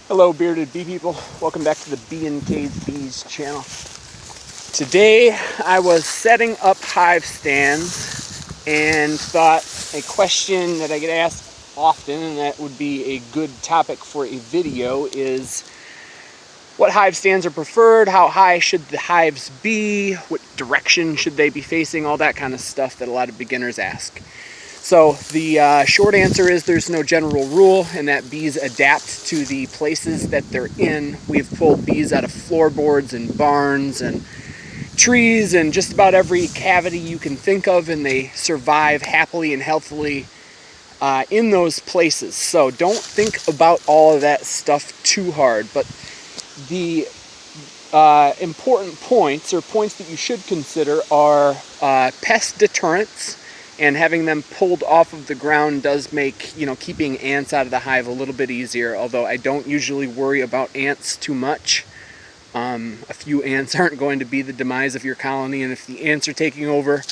Hello bearded bee people, welcome back to the Bee and Cage Bees channel. Today I was setting up hive stands and thought a question that I get asked often, and that would be a good topic for a video, is what hive stands are preferred, how high should the hives be, what direction should they be facing, all that kind of stuff that a lot of beginners ask. So the short answer is there's no general rule, and that bees adapt to the places that they're in. We've pulled bees out of floorboards and barns and trees and just about every cavity you can think of, and they survive happily and healthily in those places. So don't think about all of that stuff too hard. But the important points, or points that you should consider, are pest deterrents. And having them pulled off of the ground does make, keeping ants out of the hive a little bit easier, although I don't usually worry about ants too much. A few ants aren't going to be the demise of your colony, and if the ants are taking over,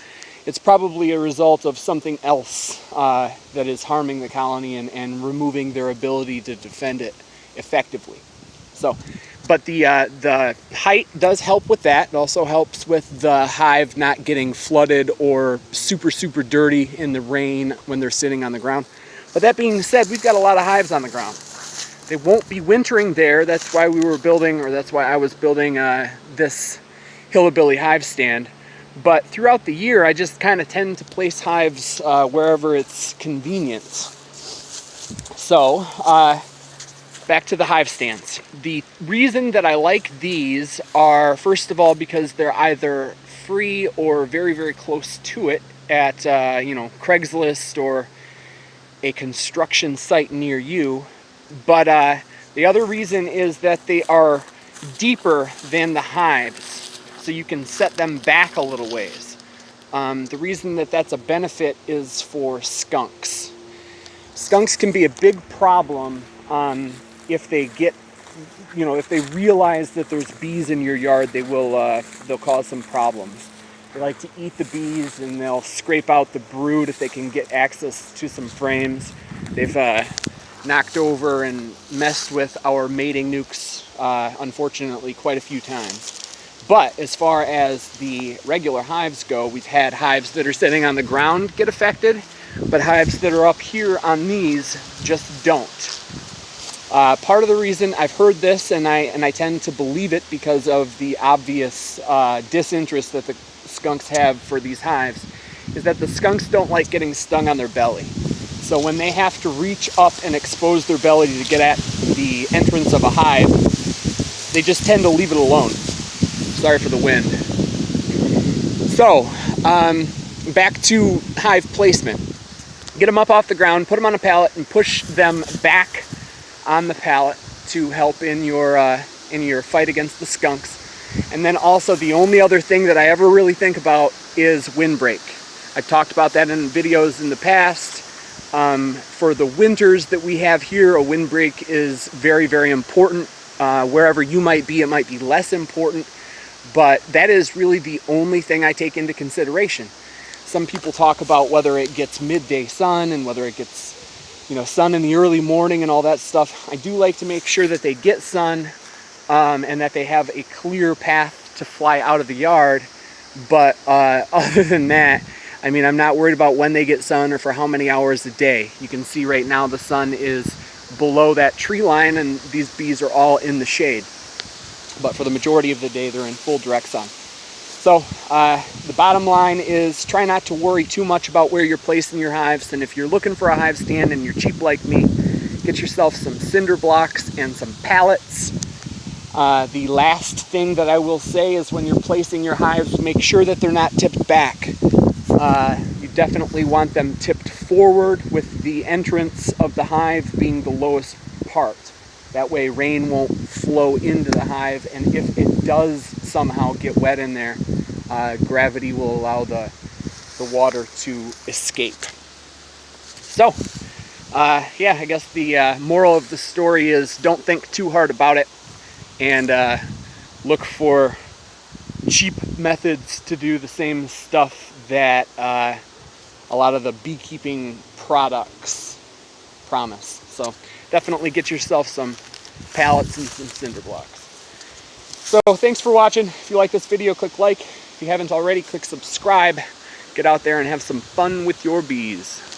it's probably a result of something else that is harming the colony and removing their ability to defend it effectively. But the height does help with that. It also helps with the hive not getting flooded or super dirty in the rain when they're sitting on the ground. But that being said, we've got a lot of hives on the ground. They won't be wintering there. That's why I was building this Hillbilly hive stand. But throughout the year, I just kind of tend to place hives wherever it's convenient. So, back to the hive stands. The reason that I like these are, first of all, because they're either free or very close to it at Craigslist or a construction site near you. But the other reason is that they are deeper than the hives, so you can set them back a little ways. The reason that that's a benefit is for skunks. Skunks can be a big problem if they get, if they realize that there's bees in your yard, they'll cause some problems. They like to eat the bees, and they'll scrape out the brood if they can get access to some frames. They've knocked over and messed with our mating nukes, unfortunately, quite a few times. But as far as the regular hives go, we've had hives that are sitting on the ground get affected, but hives that are up here on these just don't. Part of the reason I've heard this, and I tend to believe it because of the obvious disinterest that the skunks have for these hives, is that the skunks don't like getting stung on their belly. So when they have to reach up and expose their belly to get at the entrance of a hive, they just tend to leave it alone. Sorry for the wind. So, back to hive placement. Get them up off the ground, put them on a pallet, and push them back on the pallet to help in your fight against the skunks. And then also, the only other thing that I ever really think about is windbreak. I've talked about that in videos in the past. For the winters that we have here, a windbreak is very important. Wherever you might be, it might be less important, but that is really the only thing I take into consideration. Some people talk about whether it gets midday sun and whether it gets sun in the early morning and all that stuff. I do like to make sure that they get sun and that they have a clear path to fly out of the yard. But other than that, I'm not worried about when they get sun or for how many hours a day. You can see right now the sun is below that tree line, and these bees are all in the shade. But for the majority of the day, they're in full direct sun. So the bottom line is, try not to worry too much about where you're placing your hives. And if you're looking for a hive stand and you're cheap like me, get yourself some cinder blocks and some pallets. The last thing that I will say is, when you're placing your hives, make sure that they're not tipped back. You definitely want them tipped forward, with the entrance of the hive being the lowest part. That way rain won't flow into the hive, and if it does somehow get wet in there, gravity will allow the water to escape. So, I guess the moral of the story is, don't think too hard about it, and look for cheap methods to do the same stuff that a lot of the beekeeping products promise. So definitely get yourself some pallets and some cinder blocks. So thanks for watching. If you like this video, click like. If you haven't already, click subscribe. Get out there and have some fun with your bees.